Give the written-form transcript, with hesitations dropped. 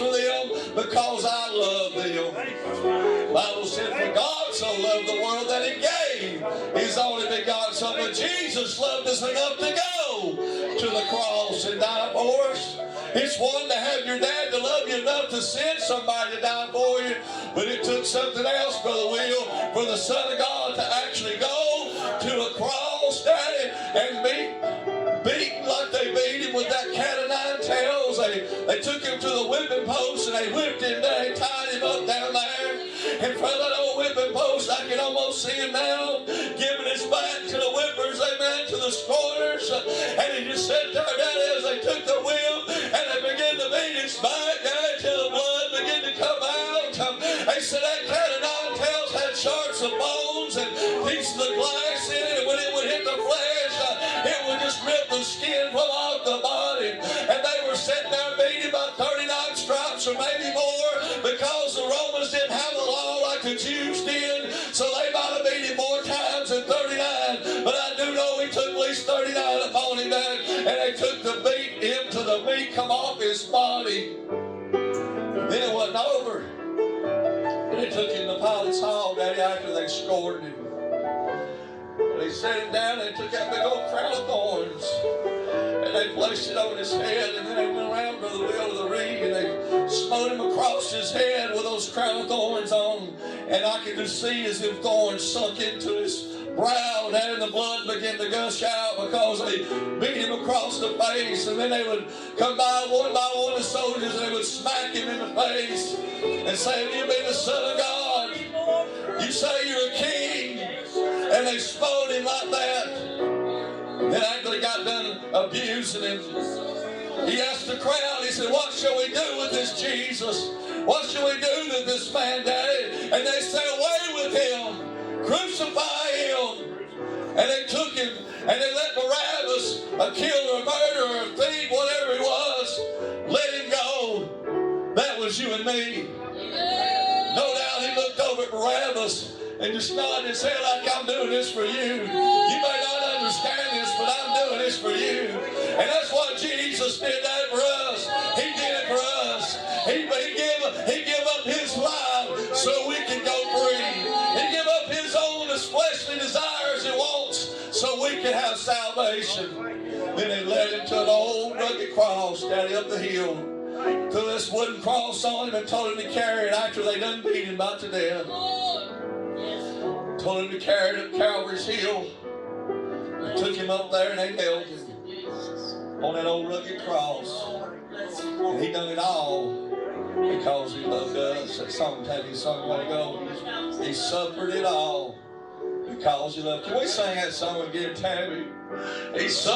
for them because I love them. The Bible said, for God so loved the world that He gave His only begotten Son. But Jesus loved us enough to go to the cross and die for us. It's one to have your dad to love you enough to send somebody to die for you, but it took something else, Brother Will, for the Son of God to actually go to a cross, Daddy, and be beaten like they beat Him with that cat o' nine tails. They took Him to the whipping post and they whipped Him down, they tied Him up down there in front of that old whipping post. I can almost see Him now giving His back to the whippers, amen, to the scorners, and He just sat there, Daddy, as they took the whip and they began to beat His back, Daddy, till the blood began to come out. They said that cat o' nine tails had shards of bones and pieces of glass in it, and when it would hit the flesh, it would just rip the skin from off the body. And they were sitting there beating about 39 stripes or maybe more, because the Romans didn't have the law like the Jews did, so they might have beat Him more times than 39. But I do know He took at least 39 upon Him, and they took the beat Him till the meat come off His body. Then it wasn't over. They took Him to Pilate's hall, Daddy, after they scored Him. They set Him down and they took that big old crown of thorns and they placed it on His head, and then they went around, Brother Will, to the ring, and they smote Him across His head with those crown of thorns on. And I could just see as them thorns sunk into His brow, and the blood began to gush out because they beat Him across the face. And then they would come by one, the soldiers, and they would smack Him in the face and say, "You be the Son of God. You say you're a king." And they smote Him like that. Then after they got done abusing Him, He asked the crowd, He said, "What shall we do with this Jesus? What shall we do with this man, Daddy?" And they said, "Away with Him. Crucify Him." And they took Him and they let Barabbas, a killer, a murderer, a thief, whatever he was, let Him go. That was you and me. No doubt He looked over at Barabbas and just nodded his head like, "I'm doing this for you. You may not understand this, but I'm doing this for you." And that's what Jesus did that for us. He did it for us. He gave up His life so we can go free. He gave up His own fleshly desires and wants so we can have salvation. Then they led Him to an old rugged cross, Daddy, up the hill. Threw this wooden cross on Him and told Him to carry it after they done beat Him about to death. Told Him to carry it up Calvary's hill. They took Him up there and they nailed Him on that old rugged cross. And He done it all because He loved us. That song Tabby sung a while ago. He suffered it all because He loved. Can we sing that song again, Tabby? He suffered